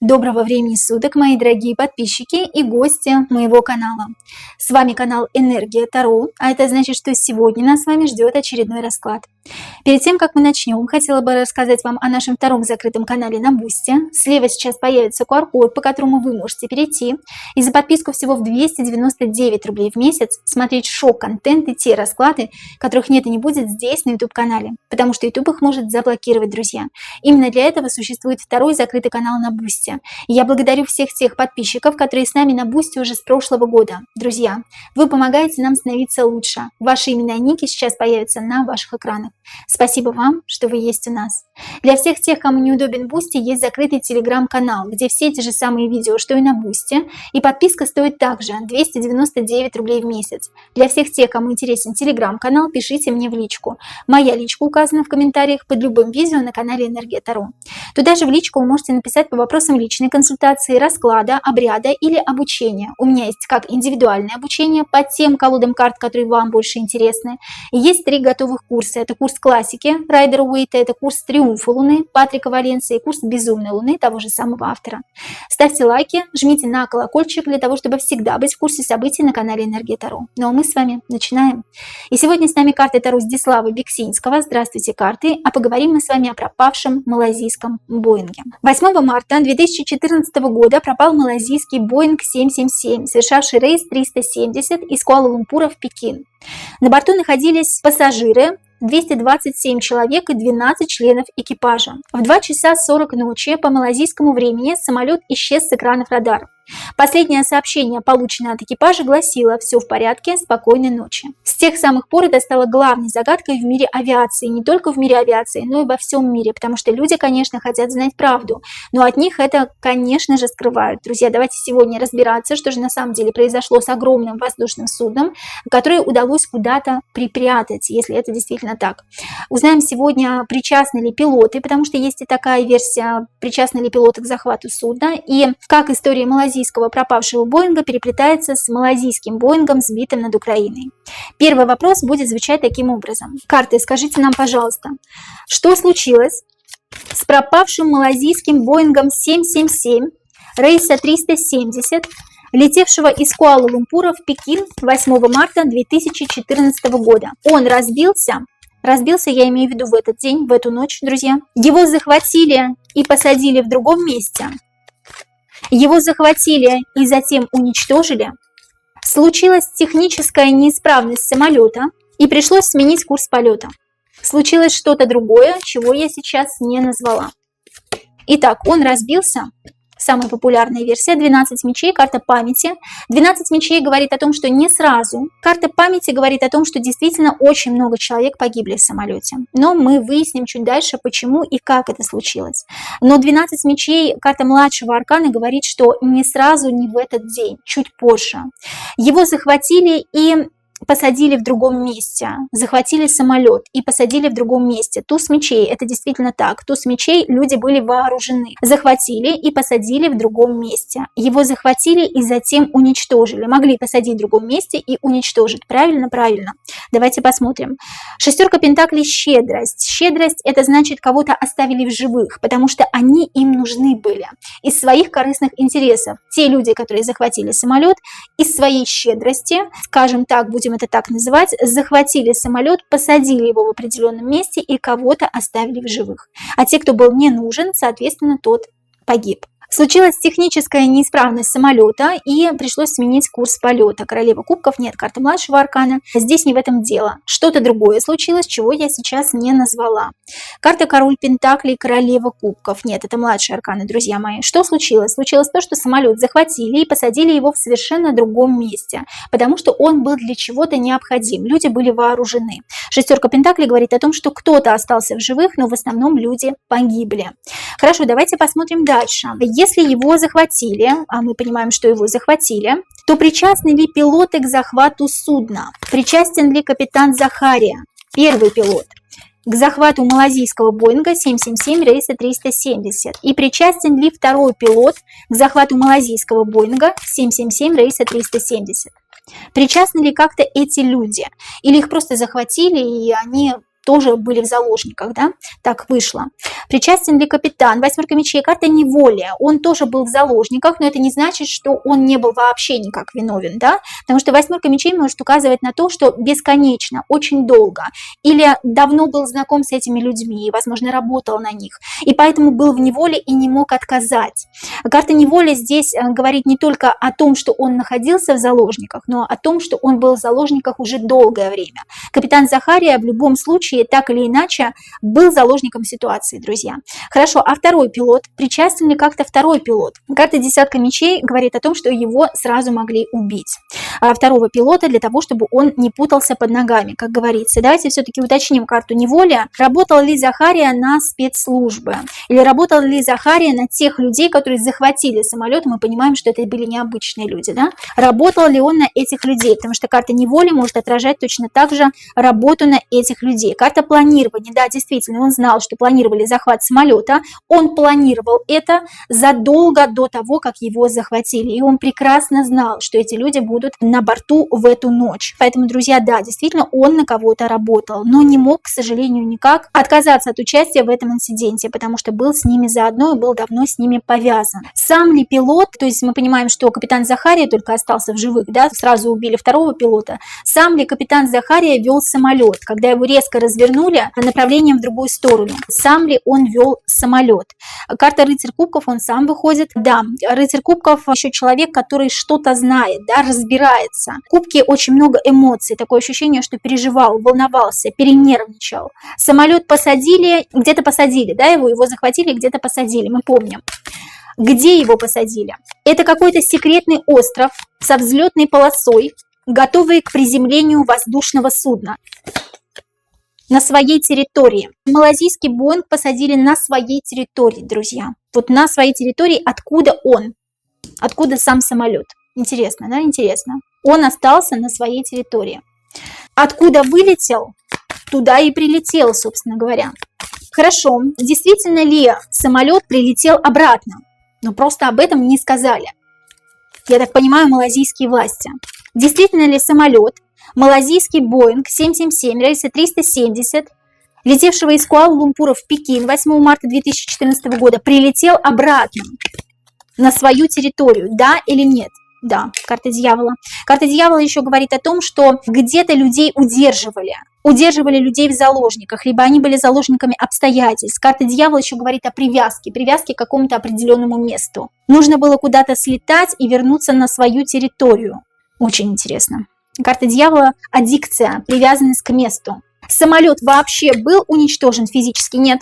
Доброго времени суток, мои дорогие подписчики и гости моего канала. С вами канал Энергия Таро, а это значит, что сегодня нас с вами ждет очередной расклад. Перед тем, как мы начнем, хотела бы рассказать вам о нашем втором закрытом канале на Бусти. Слева сейчас появится QR-код, по которому вы можете перейти и за подписку всего в 299 рублей в месяц смотреть шок-контент и те расклады, которых нет и не будет здесь на YouTube-канале, потому что YouTube их может заблокировать, друзья. Именно для этого существует второй закрытый канал на Бусти. И я благодарю всех тех подписчиков, которые с нами на Бусти уже с прошлого года. Друзья, вы помогаете нам становиться лучше. Ваши имена и ники сейчас появятся на ваших экранах. Спасибо вам, что вы есть у нас. Для всех тех, кому неудобен Бусти, есть закрытый телеграм-канал, где все те же самые видео, что и на Бусти. И подписка стоит также 299 рублей в месяц. Для всех тех, кому интересен телеграм-канал, пишите мне в личку. Моя личка указана в комментариях под любым видео на канале Энергия Таро. Туда же в личку вы можете написать по вопросам личной консультации, расклада, обряда или обучения. У меня есть как индивидуальное обучение по тем колодам карт, которые вам больше интересны. И есть 3 готовых курса. Это курс классики Райдера Уэйта, это курс Триумфа Луны Патрика Валенса и курс Безумной Луны того же самого автора. Ставьте лайки, жмите на колокольчик для того, чтобы всегда быть в курсе событий на канале Энергия Таро. Ну а мы с вами начинаем. И сегодня с нами карты Таро Здислава Бексинского. Здравствуйте, карты. А поговорим мы с вами о пропавшем малайзийском Боинге. 8 марта 2014 года пропал малайзийский Боинг 777, совершавший рейс 370 из Куала-Лумпура в Пекин. На борту находились пассажиры, 227 человек и 12 членов экипажа. В 2 часа 40 ночи по малайзийскому времени самолет исчез с экранов радаров. Последнее сообщение, полученное от экипажа, гласило: «Все в порядке, спокойной ночи». С тех самых пор это стало главной загадкой в мире авиации. Не только в мире авиации, но и во всем мире. Потому что люди, конечно, хотят знать правду. Но от них это, конечно же, скрывают. Друзья, давайте сегодня разбираться, что же на самом деле произошло с огромным воздушным судном, которое удалось куда-то припрятать, если это действительно так. Узнаем сегодня, причастны ли пилоты, потому что есть и такая версия, причастны ли пилоты к захвату судна, и как история малайзийского пропавшего Боинга переплетается с малайзийским Боингом, сбитым над Украиной. Первый вопрос будет звучать таким образом. Карты, скажите нам, пожалуйста, что случилось с пропавшим малайзийским Боингом 777 рейса 370, летевшего из Куала-Лумпура в Пекин 8 марта 2014 года? Он разбился, я имею в виду в этот день, в эту ночь, друзья. Его захватили и посадили в другом месте. Его захватили и затем уничтожили. Случилась техническая неисправность самолета и пришлось сменить курс полета. Случилось что-то другое, чего я сейчас не назвала. Итак, он разбился. Самая популярная версия — 12 мечей, карта памяти. 12 мечей говорит о том, что не сразу. Карта памяти говорит о том, что действительно очень много человек погибли в самолете. Но мы выясним чуть дальше, почему и как это случилось. Но 12 мечей, карта младшего аркана, говорит, что не сразу, не в этот день, чуть позже. Его захватили и посадили в другом месте, захватили самолет и посадили в другом месте. Туз мечей, это действительно так. Туз мечей, люди были вооружены. Захватили и посадили в другом месте. Его захватили и затем уничтожили. Могли посадить в другом месте и уничтожить. Правильно? Правильно. Давайте посмотрим. Шестерка пентаклей — щедрость. Щедрость — это значит, кого-то оставили в живых, потому что они им нужны были. Из своих корыстных интересов. Те люди, которые захватили самолет, из своей щедрости, скажем так, будем это так называть, захватили самолет, посадили его в определенном месте и кого-то оставили в живых. А те, кто был не нужен, соответственно, тот погиб. Случилась техническая неисправность самолета и пришлось сменить курс полета. Королева кубков, нет, карта младшего аркана. Здесь не в этом дело. Что-то другое случилось, чего я сейчас не назвала. Карта король пентаклей, королева кубков. Нет, это младшие арканы, друзья мои. Что случилось? Случилось то, что самолет захватили и посадили его в совершенно другом месте, потому что он был для чего-то необходим. Люди были вооружены. Шестерка пентаклей говорит о том, что кто-то остался в живых, но в основном люди погибли. Хорошо, давайте посмотрим дальше. Если его захватили, а мы понимаем, что его захватили, то причастны ли пилоты к захвату судна? Причастен ли капитан Захария, первый пилот? к захвату малазийского Боинга 777 рейса 370? И причастен ли второй пилот к захвату малазийского Боинга 777 рейса 370? Причастны ли как-то эти люди? Или их просто захватили, и они тоже были в заложниках, да? Так вышло. Причастен ли капитан? Восьмерка мечей, карта неволи. Он тоже был в заложниках, но это не значит, что он не был вообще никак виновен, да? Потому что восьмерка мечей может указывать на то, что бесконечно, очень долго, или давно был знаком с этими людьми, возможно, работал на них, и поэтому был в неволе и не мог отказать. Карта неволи здесь говорит не только о том, что он находился в заложниках, но о том, что он был в заложниках уже долгое время. Капитан Захария в любом случае так или иначе был заложником ситуации, друзья. Хорошо, а второй пилот? Причастен ли как-то второй пилот? Карта десятка мечей говорит о том, что его сразу могли убить. А второго пилота для того, чтобы он не путался под ногами, как говорится. Давайте все-таки уточним карту неволи. Работал ли Захария на спецслужбы? Или работал ли Захария на тех людей, которые захватили самолет? Мы понимаем, что это были необычные люди, да? Работал ли он на этих людей? Потому что карта неволи может отражать точно так же работу на этих людей. Карта планирования, да, действительно, он знал, что планировали захват самолета, он планировал это задолго до того, как его захватили, и он прекрасно знал, что эти люди будут на борту в эту ночь. Поэтому, друзья, да, действительно, он на кого-то работал, но не мог, к сожалению, никак отказаться от участия в этом инциденте, потому что был с ними заодно и был давно с ними повязан. Сам ли пилот, то есть мы понимаем, что капитан Захария только остался в живых, да, сразу убили второго пилота, сам ли капитан Захария вел самолет, когда его резко развернули направлением в другую сторону. Сам ли он вел самолет? Карта рыцарь кубков, он сам выходит. Да, рыцарь кубков еще человек, который что-то знает, да, разбирается. В кубке очень много эмоций, такое ощущение, что переживал, волновался, перенервничал. Самолет посадили, где-то посадили, да, его захватили, где-то посадили, мы помним. Где его посадили? Это какой-то секретный остров со взлетной полосой, готовый к приземлению воздушного судна на своей территории. Малазийский Боинг посадили на своей территории, друзья. Вот на своей территории, откуда он? Откуда сам самолет? Интересно, да? Интересно. Он остался на своей территории. Откуда вылетел, туда и прилетел, собственно говоря. Хорошо, действительно ли самолет прилетел обратно? Но просто об этом не сказали. Я так понимаю, малазийские власти. Действительно ли самолет, малазийский Боинг 777 рейса 370, летевшего из Куала-Лумпура в Пекин 8 марта 2014 года, прилетел обратно на свою территорию, да или нет? Да, карта дьявола. Карта дьявола еще говорит о том, что где-то людей удерживали людей в заложниках, либо они были заложниками обстоятельств. Карта дьявола еще говорит о привязке к какому-то определенному месту. Нужно было куда-то слетать и вернуться на свою территорию. Очень интересно. Карта дьявола – аддикция, привязанность к месту. Самолет вообще был уничтожен физически? Нет.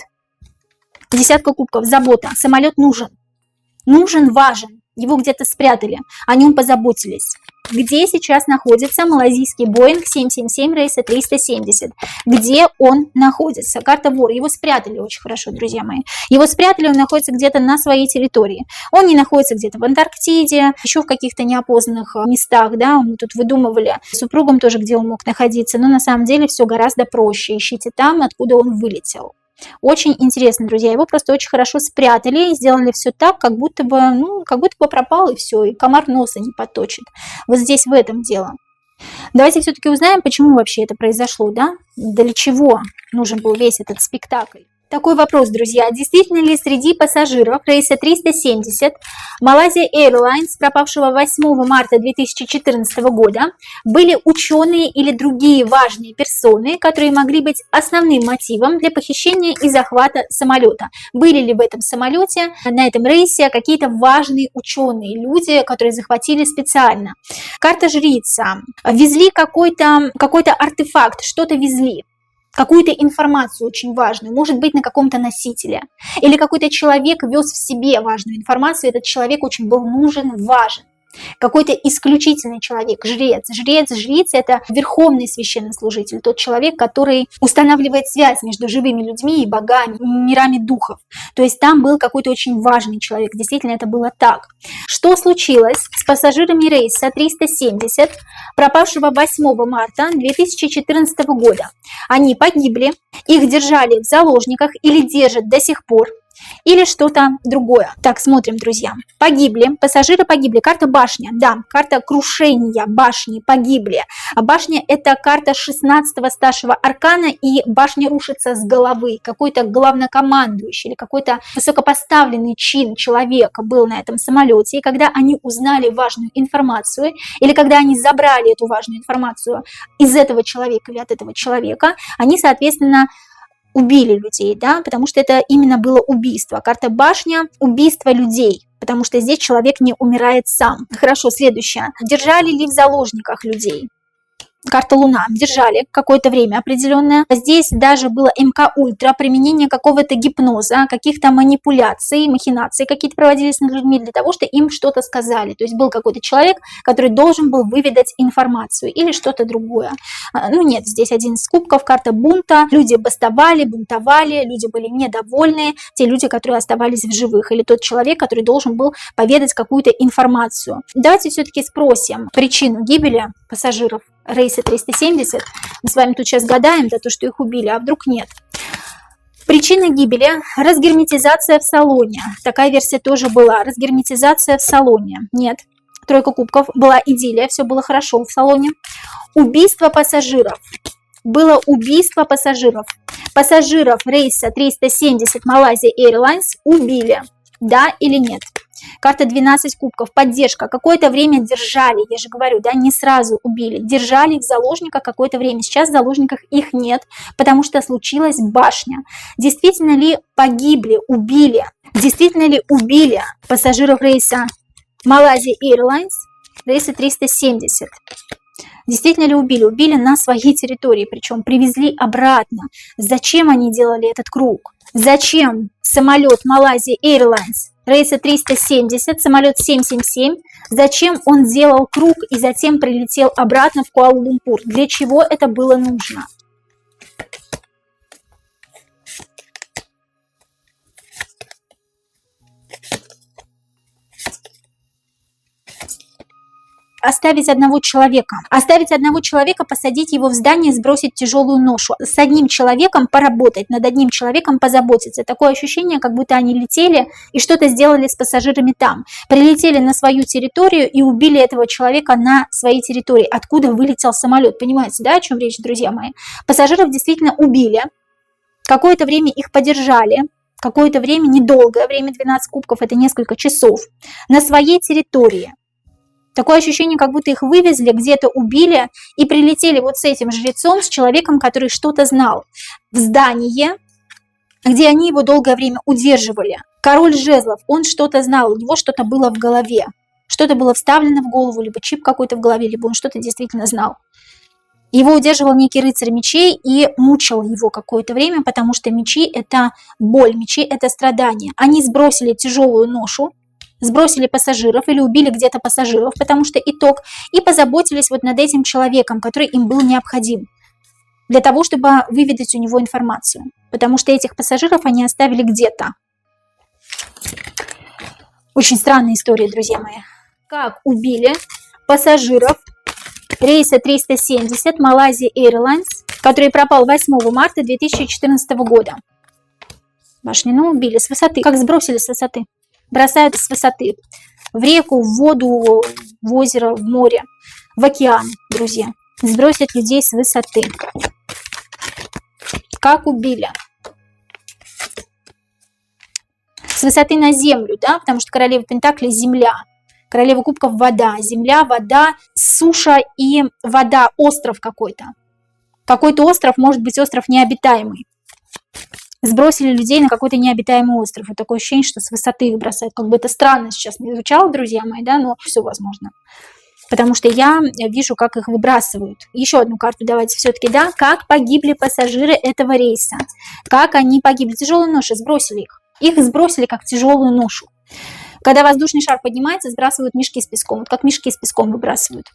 Десятка кубков, забота. Самолет нужен. Нужен, важен. Его где-то спрятали, о нем позаботились. Где сейчас находится малазийский Боинг 777 рейса 370? Где он находится? Карта вора. Его спрятали очень хорошо, друзья мои. Его спрятали, он находится где-то на своей территории. Он не находится где-то в Антарктиде, еще в каких-то неопознанных местах, да, мы тут выдумывали с супругом тоже, где он мог находиться, но на самом деле все гораздо проще. Ищите там, откуда он вылетел. Очень интересно, друзья, его просто очень хорошо спрятали и сделали все так, как будто бы пропал, и все, и комар носа не подточит. Вот здесь в этом дело. Давайте все-таки узнаем, почему вообще это произошло, да? Для чего нужен был весь этот спектакль. Такой вопрос, друзья. Действительно ли среди пассажиров рейса 370 Malaysia Airlines, пропавшего 8 марта 2014 года, были ученые или другие важные персоны, которые могли быть основным мотивом для похищения и захвата самолета? Были ли в этом самолете, на этом рейсе, какие-то важные ученые, люди, которые захватили специально? Карта жрица. Везли какой-то артефакт, что-то везли. Какую-то информацию очень важную, может быть, на каком-то носителе. Или какой-то человек вез в себе важную информацию, этот человек очень был нужен, важен. какой-то исключительный человек, жрец. Жрица – это верховный священнослужитель, тот человек, который устанавливает связь между живыми людьми и богами, мирами духов. То есть там был какой-то очень важный человек, действительно это было так. Что случилось с пассажирами рейса 370, пропавшего 8 марта 2014 года? Они погибли, их держали в заложниках или держат до сих пор, или что-то другое. Так, смотрим, друзья. Погибли, пассажиры погибли. Карта башня, да, карта крушения башни, погибли. А башня – это карта 16-го старшего аркана, и башня рушится с головы. Какой-то главнокомандующий или какой-то высокопоставленный чин человека был на этом самолете, и когда они узнали важную информацию, или когда они забрали эту важную информацию из этого человека или от этого человека, они, соответственно, убили людей, да, потому что это именно было убийство. Карта башня – убийство людей, потому что здесь человек не умирает сам. Хорошо, следующее. Держали ли в заложниках людей? Карта Луна. Держали какое-то время определенное. Здесь даже было МК Ультра, применение какого-то гипноза, каких-то манипуляций, махинаций какие-то проводились над людьми для того, что им что-то сказали. То есть был какой-то человек, который должен был выведать информацию или что-то другое. Ну нет, здесь 11 кубков, карта бунта. Люди бастовали, бунтовали, люди были недовольны, те люди, которые оставались в живых, или тот человек, который должен был поведать какую-то информацию. Давайте все-таки спросим причину гибели пассажиров рейса 370. Мы с вами тут сейчас гадаем, да, то, что их убили, а вдруг нет. Причина гибели – разгерметизация в салоне. Такая версия тоже была. Разгерметизация в салоне. Нет. Тройка кубков. Была идиллия, все было хорошо в салоне. Убийство пассажиров. Было убийство пассажиров. Пассажиров рейса 370 Malaysia Airlines убили. Да или нет? Карта 12 кубков, поддержка. Какое-то время держали, я же говорю, да, не сразу убили. Держали в заложниках какое-то время. Сейчас в заложниках их нет, потому что случилась башня. Действительно ли погибли, убили? Действительно ли убили пассажиров рейса Malaysia Airlines, рейса 370? Действительно ли убили? Убили на своей территории, причем привезли обратно. Зачем они делали этот круг? Зачем самолет Malaysia Airlines рейса 370, самолет 777, зачем он делал круг и затем прилетел обратно в Куала-Лумпур? Для чего это было нужно? Оставить одного человека, посадить его в здание, сбросить тяжелую ношу. С одним человеком поработать, над одним человеком позаботиться. Такое ощущение, как будто они летели и что-то сделали с пассажирами там. Прилетели на свою территорию и убили этого человека на своей территории, откуда вылетел самолет. Понимаете, да, о чем речь, друзья мои? Пассажиров действительно убили, какое-то время их подержали, какое-то время, недолгое время, 12 кубков, это несколько часов, на своей территории. Такое ощущение, как будто их вывезли, где-то убили и прилетели вот с этим жрецом, с человеком, который что-то знал, в здание, где они его долгое время удерживали. Король жезлов, он что-то знал, у него что-то было в голове. Что-то было вставлено в голову, либо чип какой-то в голове, либо он что-то действительно знал. Его удерживал некий рыцарь мечей и мучил его какое-то время, потому что мечи – это боль, мечи – это страдание. Они сбросили тяжелую ношу, сбросили пассажиров или убили где-то пассажиров, потому что итог, и позаботились вот над этим человеком, который им был необходим, для того, чтобы выведать у него информацию, потому что этих пассажиров они оставили где-то. Очень странная история, друзья мои. Как убили пассажиров рейса 370 Malaysia Airlines, который пропал 8 марта 2014 года. Башню, ну, убили с высоты. Как сбросили с высоты? Бросают с высоты в реку, в воду, в озеро, в море, в океан, друзья. Сбросят людей с высоты. Как убили? С высоты на землю, да, потому что королева пентаклей – земля. Королева кубков – вода. Земля, вода, суша и вода, остров какой-то. Какой-то остров, может быть, остров необитаемый. Сбросили людей на какой-то необитаемый остров. Вот такое ощущение, что с высоты их бросают. Как бы это странно сейчас не звучало, друзья мои, да, но все возможно. Потому что я вижу, как их выбрасывают. Еще одну карту давайте все-таки, да. Как погибли пассажиры этого рейса? Как они погибли? Тяжелую ношу, сбросили их. Их сбросили как тяжелую ношу. Когда воздушный шар поднимается, сбрасывают мешки с песком, вот как мешки с песком выбрасывают.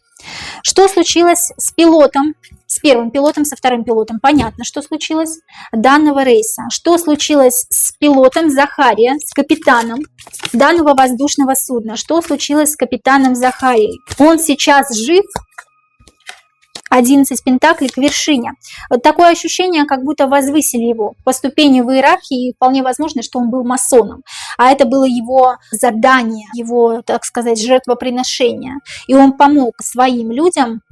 Что случилось с пилотом, с первым пилотом, со вторым пилотом? Понятно, что случилось данного рейса. Что случилось с пилотом Захария, с капитаном данного воздушного судна? Что случилось с капитаном Захарией? Он сейчас жив? 11 пентаклей к вершине. Вот такое ощущение, как будто возвысили его по ступени в иерархии, и вполне возможно, что он был масоном. А это было его задание, его, так сказать, жертвоприношение. И он помог своим людям,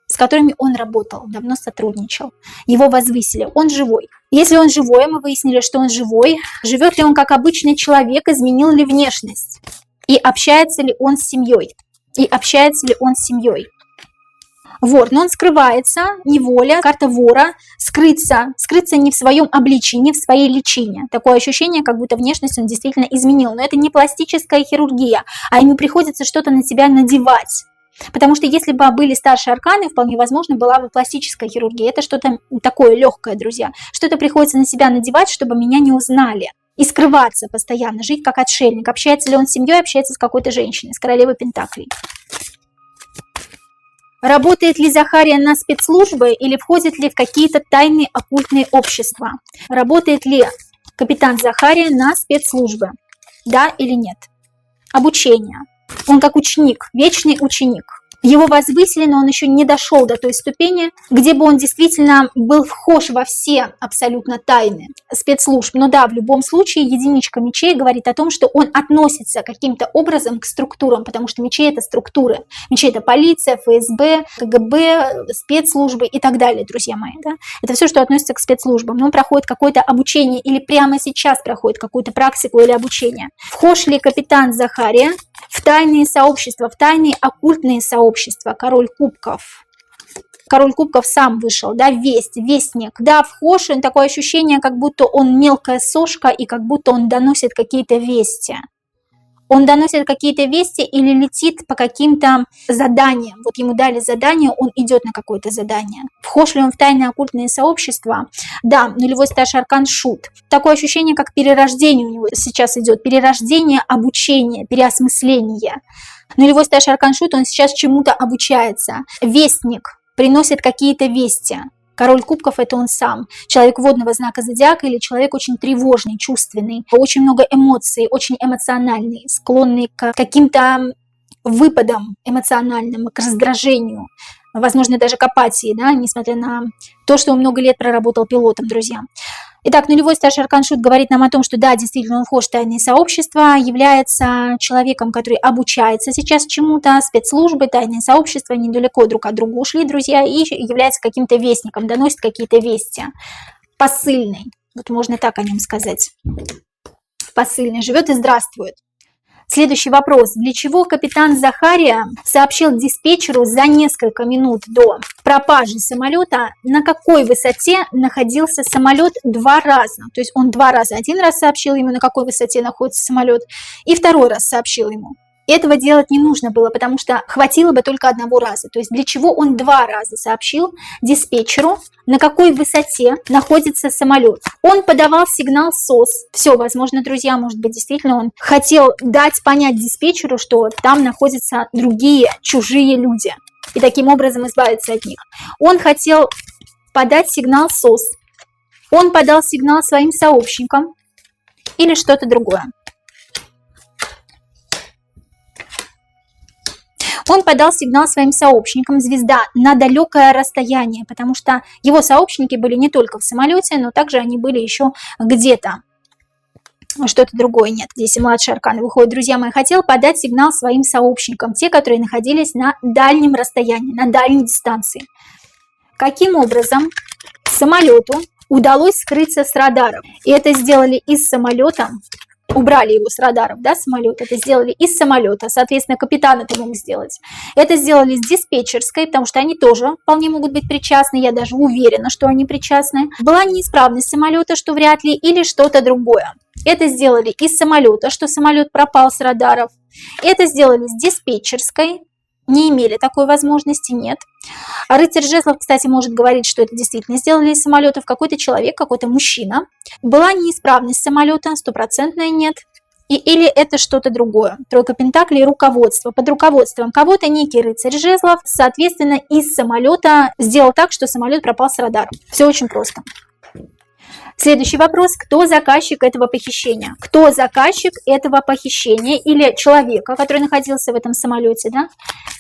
с которыми он работал, давно сотрудничал. Его возвысили. Он живой. Если он живой, мы выяснили, что он живой, живет ли он как обычный человек, изменил ли внешность? И общается ли он с семьей? Вор, но он скрывается, неволя, карта вора, скрыться не в своем обличии, не в своей личине. Такое ощущение, как будто внешность он действительно изменил. Но это не пластическая хирургия, а ему приходится что-то на себя надевать. Потому что если бы были старшие арканы, вполне возможно, была бы пластическая хирургия. Это что-то такое легкое, друзья. Что-то приходится на себя надевать, чтобы меня не узнали. И скрываться постоянно, жить как отшельник. Общается ли он с семьей, общается с какой-то женщиной, с королевой пентаклей. Работает ли Захария на спецслужбы или входит ли в какие-то тайные оккультные общества? Работает ли капитан Захария на спецслужбы? Да или нет? Обучение. Он как ученик, вечный ученик. Его возвысили, но он еще не дошел до той ступени, где бы он действительно был вхож во все абсолютно тайны спецслужб. Но да, в любом случае единичка мечей говорит о том, что он относится каким-то образом к структурам, потому что мечи — это структуры. Мечи — это полиция, ФСБ, КГБ, спецслужбы и так далее, друзья мои. Да? Это все, что относится к спецслужбам. Но он проходит какое-то обучение или прямо сейчас проходит какую-то практику или обучение. Вхож ли капитан Захария в тайные сообщества, в тайные оккультные сообщества? Король кубков. Король кубков сам вышел, да, вестник. Да, вхож, он такое ощущение, как будто он мелкая сошка и как будто он доносит какие-то вести. Он доносит какие-то вести или летит по каким-то заданиям. Вот ему дали задание, он идет на какое-то задание. Вхож ли он в тайные оккультные сообщества? Да, нулевой старший аркан Шут. Такое ощущение, как перерождение у него сейчас идет. Перерождение, обучение, переосмысление. Нулевой старший аркан Шут, он сейчас чему-то обучается. Вестник приносит какие-то вести. Король кубков — это он сам. Человек водного знака зодиака или человек очень тревожный, чувственный, очень много эмоций, очень эмоциональный, склонный к каким-то выпадам эмоциональным, к раздражению, возможно, даже к апатии, да, несмотря на то, что он много лет проработал пилотом, друзья. Итак, нулевой старший аркан Шут говорит нам о том, что да, действительно, он вхож в тайные сообщества, является человеком, который обучается сейчас чему-то, спецслужбы, тайные сообщества недалеко друг от друга ушли, друзья, и является каким-то вестником, доносит какие-то вести. Посыльный, вот можно так о нем сказать. Посыльный, живет и здравствует. Следующий вопрос. Для чего капитан Захария сообщил диспетчеру за несколько минут до пропажи самолета, на какой высоте находился самолет 2 раза? То есть он 2 раза. Один раз сообщил ему, на какой высоте находится самолет, и второй раз сообщил ему. Этого делать не нужно было, потому что хватило бы только одного раза. То есть для чего он 2 раза сообщил диспетчеру, на какой высоте находится самолет. Он подавал сигнал СОС. Все, возможно, друзья, может быть, действительно он хотел дать понять диспетчеру, что там находятся другие, чужие люди. И таким образом избавиться от них. Он хотел подать сигнал СОС. Он подал сигнал своим сообщникам или что-то другое. Он подал сигнал своим сообщникам, звезда, на далекое расстояние, потому что его сообщники были не только в самолете, но также они были еще где-то. Что-то другое нет. Здесь и младший аркан выходит. Друзья мои, хотел подать сигнал своим сообщникам, те, которые находились на дальнем расстоянии, на дальней дистанции. Каким образом самолету удалось скрыться с радаров? И это сделали из самолета. Убрали его с радаров, да, самолет. Это сделали из самолета, соответственно, капитан это мог сделать. Это сделали с диспетчерской, потому что они тоже вполне могут быть причастны, я даже уверена, что они причастны. Была неисправность самолета, что вряд ли, или что-то другое. Это сделали из самолета, что самолет пропал с радаров. Это сделали с диспетчерской. Не имели такой возможности, нет. А рыцарь жезлов, кстати, может говорить, что это действительно сделали из самолетов. Какой-то человек, какой-то мужчина. Была неисправность самолета, стопроцентная нет. или это что-то другое. Тройка пентаклей – руководство. Под руководством кого-то некий рыцарь жезлов, соответственно, из самолета сделал так, что самолет пропал с радара. Все очень просто. Следующий вопрос. Кто заказчик этого похищения? Кто заказчик этого похищения или человека, который находился в этом самолете, да?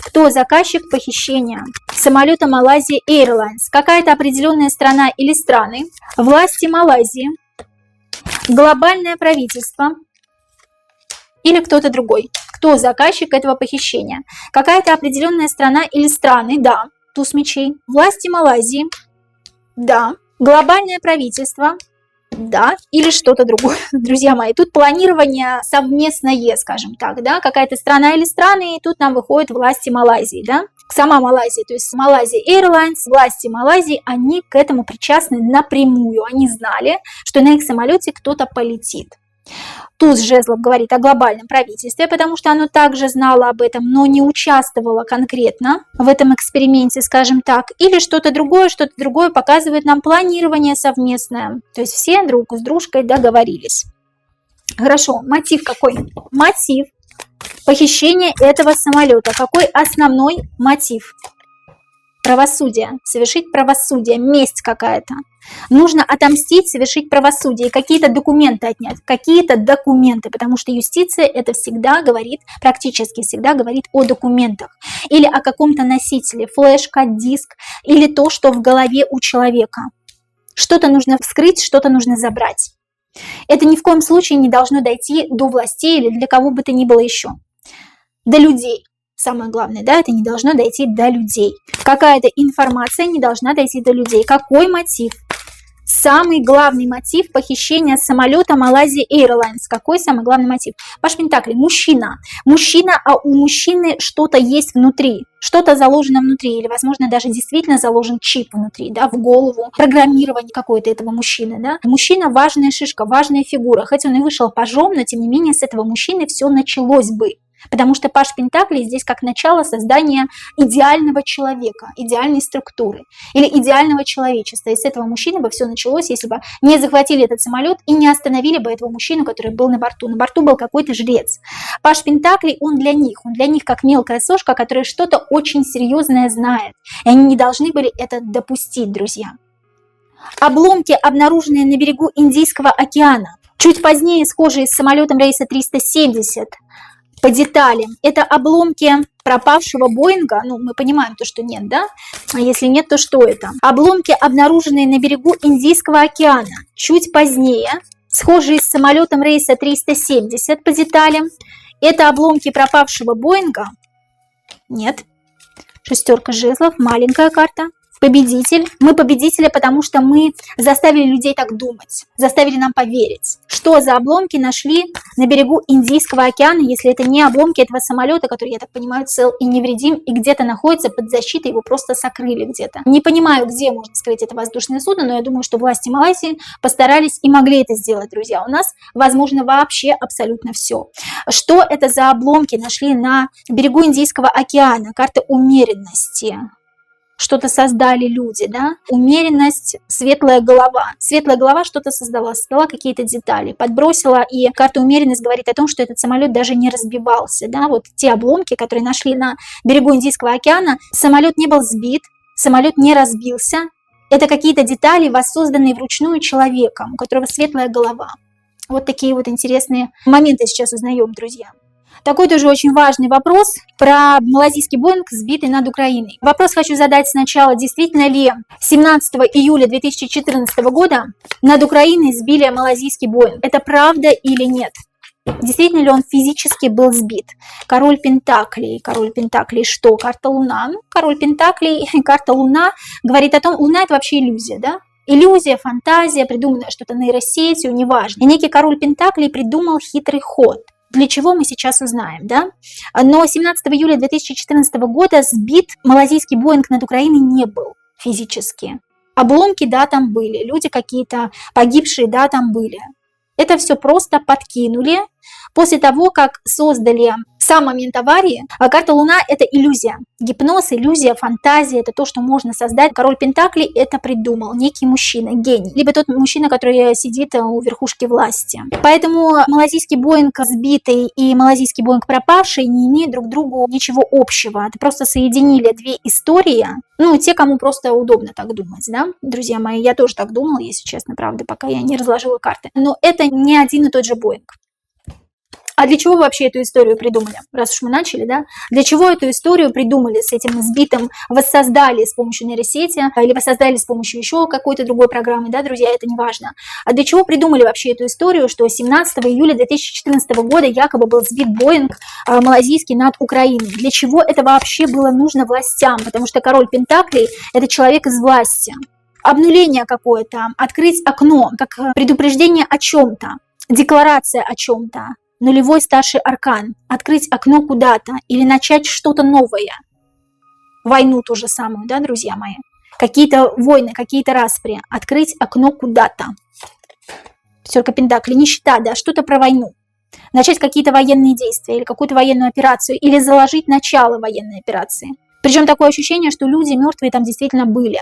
Кто заказчик похищения самолета Malaysia Airlines? Какая-то определенная страна или страны? Власти Малайзии? Глобальное правительство? Или кто-то другой? Кто заказчик этого похищения? Какая-то определенная страна или страны? Да. Туз мечей. Власти Малайзии? Да. Глобальное правительство? Да, или что-то другое, друзья мои. Тут планирование совместное, скажем так, да, какая-то страна или страны, и тут нам выходят власти Малайзии, да. Сама Малайзия, то есть Malaysia Airlines, власти Малайзии, они к этому причастны напрямую. Они знали, что на их самолете кто-то полетит. Туз жезлов говорит о глобальном правительстве, потому что оно также знало об этом, но не участвовало конкретно в этом эксперименте, скажем так. Или что-то другое показывает нам планирование совместное. То есть все друг с дружкой договорились. Хорошо, мотив какой? Мотив похищения этого самолета. Какой основной мотив? Правосудие. Совершить правосудие. Месть какая-то. Нужно отомстить, совершить правосудие, какие-то документы отнять, какие-то документы, потому что юстиция это всегда говорит, практически всегда говорит о документах или о каком-то носителе, флешка, диск или то, что в голове у человека. Что-то нужно вскрыть, что-то нужно забрать. Это ни в коем случае не должно дойти до властей или для кого бы то ни было еще. До людей. Самое главное, да, это не должно дойти до людей. Какая-то информация не должна дойти до людей. Какой мотив? Самый главный мотив похищения самолета Malaysia Airlines. Какой самый главный мотив? Паш Пентаклей. Мужчина. Мужчина, а у мужчины что-то есть внутри. Что-то заложено внутри. Или, возможно, даже действительно заложен чип внутри, да, в голову. Программирование какое-то этого мужчины, да. Мужчина важная шишка, важная фигура. Хоть он и вышел пажом, но тем не менее с этого мужчины все началось бы. Потому что Паш Пентаклей здесь как начало создания идеального человека, идеальной структуры или идеального человечества. И с этого мужчины бы все началось, если бы не захватили этот самолет и не остановили бы этого мужчину, который был на борту. На борту был какой-то жрец. Паш Пентаклей, он для них как мелкая сошка, которая что-то очень серьезное знает. И они не должны были это допустить, друзья. Обломки, обнаруженные на берегу Индийского океана. Чуть позднее схожие с самолетом рейса 370. По деталям. Это обломки пропавшего Боинга. Ну, мы понимаем то, что нет, да? А если нет, то что это? Обломки, обнаруженные на берегу Индийского океана. Чуть позднее. Схожие с самолетом рейса 370 по деталям. Это обломки пропавшего Боинга. Нет. Шестерка жезлов. Маленькая карта. Победитель. Мы победители, потому что мы заставили людей так думать, заставили нам поверить. Что за обломки нашли на берегу Индийского океана, если это не обломки этого самолета, который, я так понимаю, цел и невредим, и где-то находится под защитой, его просто сокрыли где-то. Не понимаю, где можно скрыть это воздушное судно, но я думаю, что власти Малайзии постарались и могли это сделать, друзья. У нас, возможно, вообще абсолютно все. Что это за обломки нашли на берегу Индийского океана? Карта умеренности. Что-то создали люди, да? Умеренность, светлая голова. Светлая голова что-то создала какие-то детали, подбросила, и карта умеренность говорит о том, что этот самолет даже не разбивался, да? Вот те обломки, которые нашли на берегу Индийского океана, самолет не был сбит, самолет не разбился. Это какие-то детали, воссозданные вручную человеком, у которого светлая голова. Вот такие вот интересные моменты сейчас узнаем, друзья. Такой тоже очень важный вопрос про малазийский Боинг, сбитый над Украиной. Вопрос хочу задать сначала. Действительно ли 17 июля 2014 года над Украиной сбили малазийский Боинг? Это правда или нет? Действительно ли он физически был сбит? Король Пентаклей. Король Пентаклей что? Карта Луна. Ну, король Пентаклей, карта Луна говорит о том, Луна это вообще иллюзия, да? Иллюзия, фантазия, придуманная что-то нейросетью, неважно. И некий король Пентаклей придумал хитрый ход. Для чего мы сейчас узнаем, да? Но 17 июля 2014 года сбит малазийский Боинг над Украиной не был физически. Обломки, да, там были, люди какие-то погибшие, да, там были. Это все просто подкинули после того, как создали сам момент аварии. Карта Луна – это иллюзия. Гипноз, иллюзия, фантазия – это то, что можно создать. Король Пентаклей это придумал некий мужчина, гений. Либо тот мужчина, который сидит у верхушки власти. Поэтому малазийский Боинг сбитый и малазийский Боинг пропавший не имеют друг к другу ничего общего. Это просто соединили две истории. Ну, те, кому просто удобно так думать, да, друзья мои. Я тоже так думала, если честно, правда, пока я не разложила карты. Но это не один и тот же Боинг. А для чего вообще эту историю придумали? Раз уж мы начали, да? Для чего эту историю придумали с этим сбитым, воссоздали с помощью нейросети, или воссоздали с помощью еще какой-то другой программы, да, друзья, это не важно. А для чего придумали вообще эту историю, что 17 июля 2014 года якобы был сбит Боинг малазийский над Украиной? Для чего это вообще было нужно властям? Потому что король Пентаклей – это человек из власти. Обнуление какое-то, открыть окно, как предупреждение о чем-то, декларация о чем-то. Нулевой старший аркан. Открыть окно куда-то или начать что-то новое. Войну ту же самую, да, друзья мои? Какие-то войны, какие-то распри. Открыть окно куда-то. Пятерка Пентаклей. Нищета, да, что-то про войну. Начать какие-то военные действия или какую-то военную операцию. Или заложить начало военной операции. Причем такое ощущение, что люди мертвые там действительно были.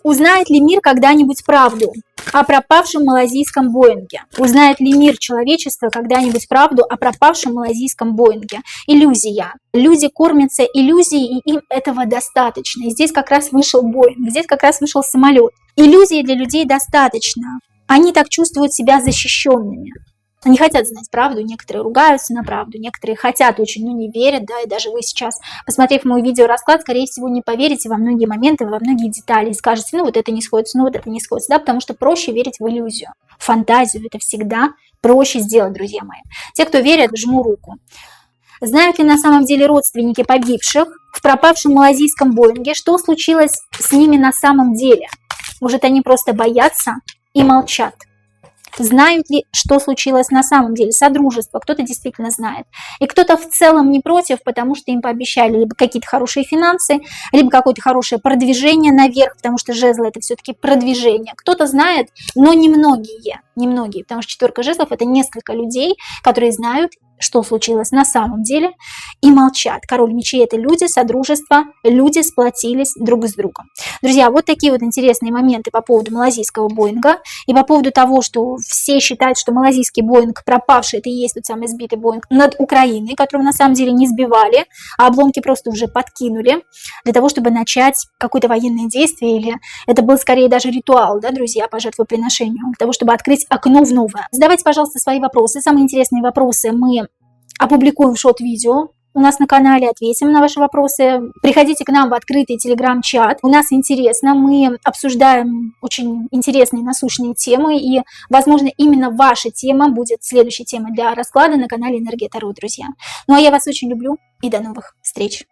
Узнает ли мир когда-нибудь правду о пропавшем малазийском Боинге? Узнает ли мир человечества когда-нибудь правду о пропавшем малазийском Боинге? Иллюзия. Люди кормятся иллюзией, и им этого достаточно. И здесь как раз вышел Боинг, здесь как раз вышел самолет. Иллюзии для людей достаточно. Они так чувствуют себя защищенными. Они хотят знать правду, некоторые ругаются на правду, некоторые хотят очень, но не верят, да, и даже вы сейчас, посмотрев мой видеорасклад, скорее всего, не поверите во многие моменты, во многие детали, и скажете, ну вот это не сходится, ну вот это не сходится, да, потому что проще верить в иллюзию, в фантазию, это всегда проще сделать, друзья мои. Те, кто верят, жму руку. Знают ли на самом деле родственники погибших в пропавшем малазийском Боинге, что случилось с ними на самом деле? Может, они просто боятся и молчат? Знают ли, что случилось на самом деле? Содружество, кто-то действительно знает. И кто-то в целом не против, потому что им пообещали либо какие-то хорошие финансы, либо какое-то хорошее продвижение наверх, потому что жезлы это все-таки продвижение. Кто-то знает, но немногие, потому что четверка жезлов это несколько людей, которые знают, что случилось на самом деле, и молчат. Король мечей – это люди, содружество, люди сплотились друг с другом. Друзья, вот такие вот интересные моменты по поводу малазийского Боинга и по поводу того, что все считают, что малазийский Боинг пропавший – это и есть тот самый сбитый Боинг над Украиной, которого на самом деле не сбивали, а обломки просто уже подкинули для того, чтобы начать какое-то военное действие, или это был скорее даже ритуал, да, друзья, по жертвоприношению, для того, чтобы открыть окно в новое. Задавайте, пожалуйста, свои вопросы. Самые интересные вопросы мы опубликуем в шорт-видео у нас на канале, ответим на ваши вопросы. Приходите к нам в открытый телеграм-чат. У нас интересно, мы обсуждаем очень интересные насущные темы, и, возможно, именно ваша тема будет следующей темой для расклада на канале Энергия Таро, друзья. Ну а я вас очень люблю, и до новых встреч!